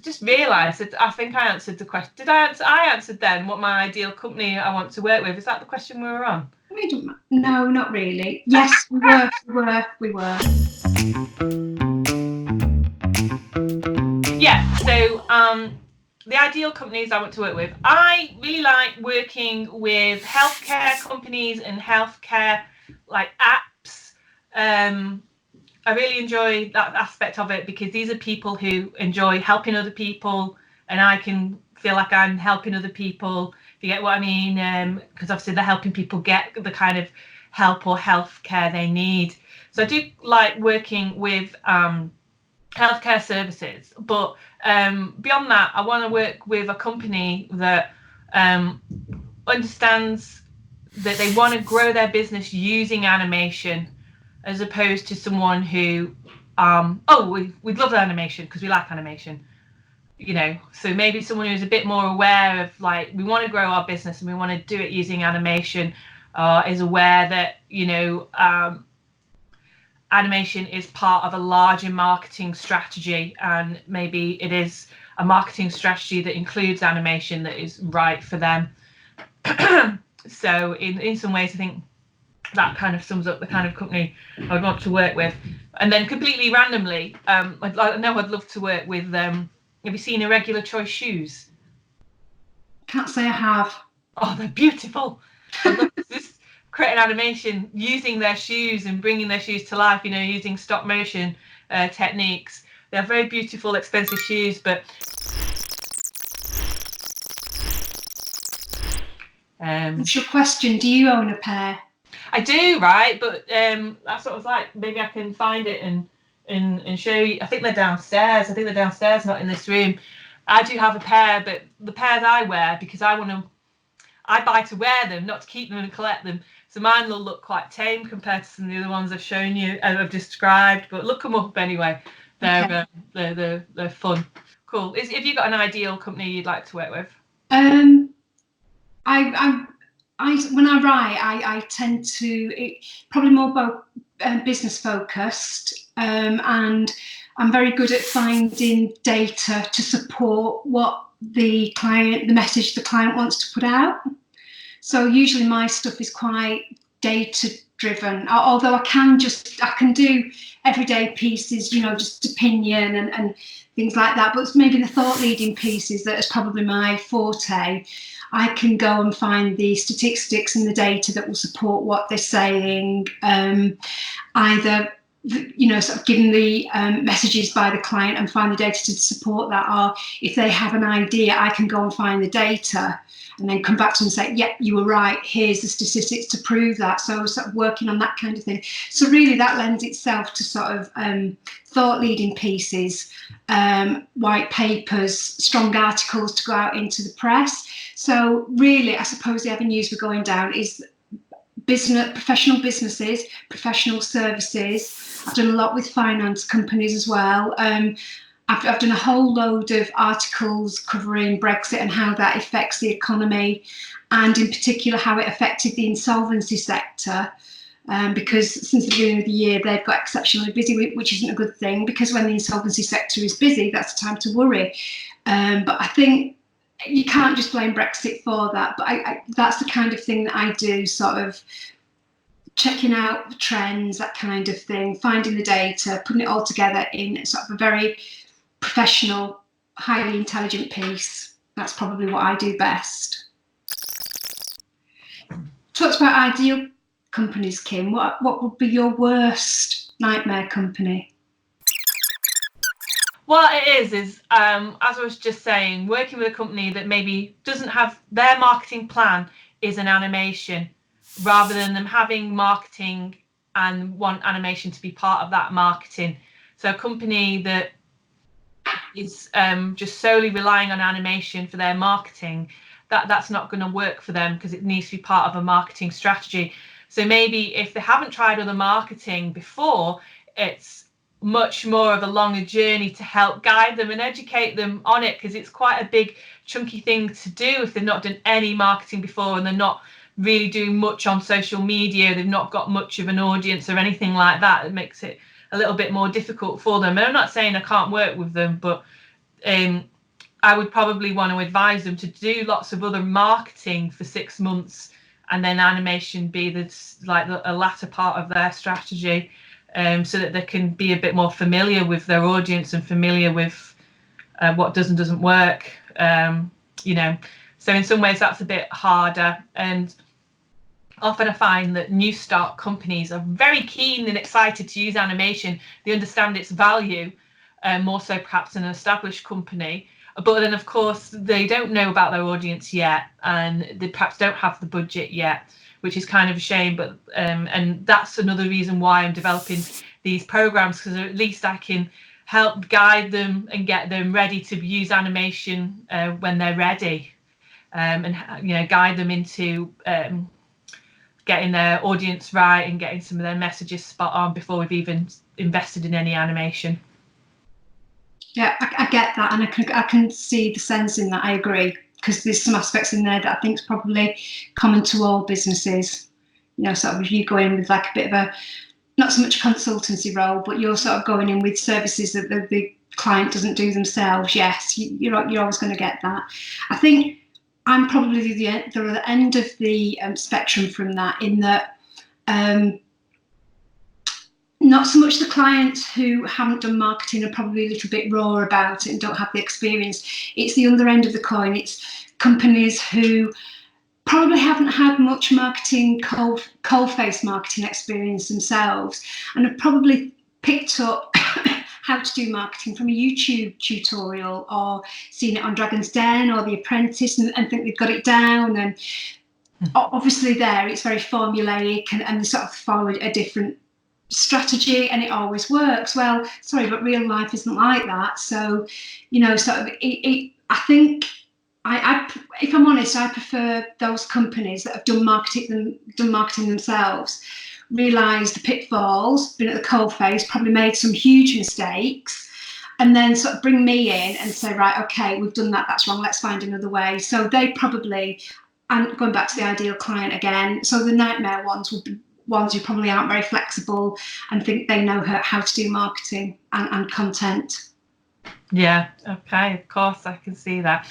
just realised that I think I answered the question. Did I answer? I answered then what my ideal company I want to work with. Is that the question we were on? No, not really. Yes, we were. Yeah. So the ideal companies I want to work with. I really like working with healthcare companies and healthcare like apps. I really enjoy that aspect of it because these are people who enjoy helping other people, and I can feel like I'm helping other people, if you get what I mean, because obviously they're helping people get the kind of help or health care they need. So I do like working with healthcare services, but beyond that, I want to work with a company that understands that they want to grow their business using animation, as opposed to someone who we'd love animation because we like animation, so maybe someone who's a bit more aware of, like, we want to grow our business and we want to do it using animation, is aware that animation is part of a larger marketing strategy, and maybe it is a marketing strategy that includes animation that is right for them. So in some ways I think that kind of sums up the kind of company I would want to work with. And then completely randomly, I'd love to work with, have you seen Irregular Choice shoes? Can't say I have. Oh, they're beautiful. I'd love to just create an animation using their shoes and bringing their shoes to life, using stop motion techniques. They're very beautiful, expensive shoes, but What's your question? Do you own a pair? I do, right? But that's sort of like, maybe I can find it and show you. I think they're downstairs. Not in this room. I do have a pair, but the pairs I wear, because I buy to wear them, not to keep them and collect them. So mine will look quite tame compared to some of the other ones I've shown you, I've described. But look them up anyway. They're okay. They're fun. Cool. Have you got an ideal company you'd like to work with? When I write, I tend to probably more business focused, and I'm very good at finding data to support what the message the client wants to put out. So usually my stuff is quite data driven, although I can do everyday pieces, just opinion and things like that, but it's maybe the thought leading pieces that is probably my forte. I can go and find the statistics and the data that will support what they're saying, either sort of given the messages by the client and find the data to support that, or if they have an idea, I can go and find the data and then come back to them and say, yep, you were right, here's the statistics to prove that. So sort of working on that kind of thing. So really that lends itself to sort of thought leading pieces, white papers, strong articles to go out into the press. So really, I suppose the avenues we're going down is professional businesses, professional services. I've done a lot with finance companies as well. I've done a whole load of articles covering Brexit and how that affects the economy, and in particular how it affected the insolvency sector, because since the beginning of the year they've got exceptionally busy, which isn't a good thing, because when the insolvency sector is busy, that's the time to worry. But I think you can't just blame Brexit for that, but that's the kind of thing that I do, sort of checking out the trends, that kind of thing, finding the data, putting it all together in sort of a very professional, highly intelligent piece. That's probably what I do best. Talked about ideal companies, Kim. What would be your worst nightmare company? Well, it is as I was just saying, working with a company that maybe doesn't have their marketing plan is an animation, rather than them having marketing and want animation to be part of that marketing. So a company that is just solely relying on animation for their marketing, that's not going to work for them, because it needs to be part of a marketing strategy. So maybe if they haven't tried other marketing before, it's much more of a longer journey to help guide them and educate them on it, because it's quite a big chunky thing to do if they've not done any marketing before and they're not really doing much on social media, they've not got much of an audience or anything like that. It makes it a little bit more difficult for them. And I'm not saying I can't work with them, but I would probably want to advise them to do lots of other marketing for 6 months, and then animation be a latter part of their strategy, so that they can be a bit more familiar with their audience and familiar with what does and doesn't work. So in some ways that's a bit harder, and often I find that new start companies are very keen and excited to use animation. They understand its value, more so perhaps than an established company. But then, of course, they don't know about their audience yet, and they perhaps don't have the budget yet, which is kind of a shame. But and that's another reason why I'm developing these programs, because at least I can help guide them and get them ready to use animation when they're ready, and guide them into getting their audience right and getting some of their messages spot on before we've even invested in any animation. Yeah, I get that, and I can see the sense in that. I agree, because there's some aspects in there that I think is probably common to all businesses. Sort of if you go in with like a bit of a, not so much consultancy role, but you're sort of going in with services that the client doesn't do themselves. Yes, you're always going to get that. I think I'm probably the end of the spectrum from that, in that not so much the clients who haven't done marketing are probably a little bit raw about it and don't have the experience. It's the other end of the coin. It's companies who probably haven't had much marketing, coal-face marketing experience themselves, and have probably picked up how to do marketing from a YouTube tutorial, or seen it on Dragon's Den or The Apprentice, and think they've got it down. And obviously there it's very formulaic, and they sort of follow a different strategy, and it always works. Well, sorry, but real life isn't like that. So, sort of I think, if I'm honest, I prefer those companies that have done marketing themselves, realised the pitfalls, been at the coalface, probably made some huge mistakes, and then sort of bring me in and say, right, okay, we've done that, that's wrong, let's find another way. So they probably, and going back to the ideal client again, so the nightmare ones would be ones who probably aren't very flexible and think they know how to do marketing and content. Yeah, okay, of course, I can see that.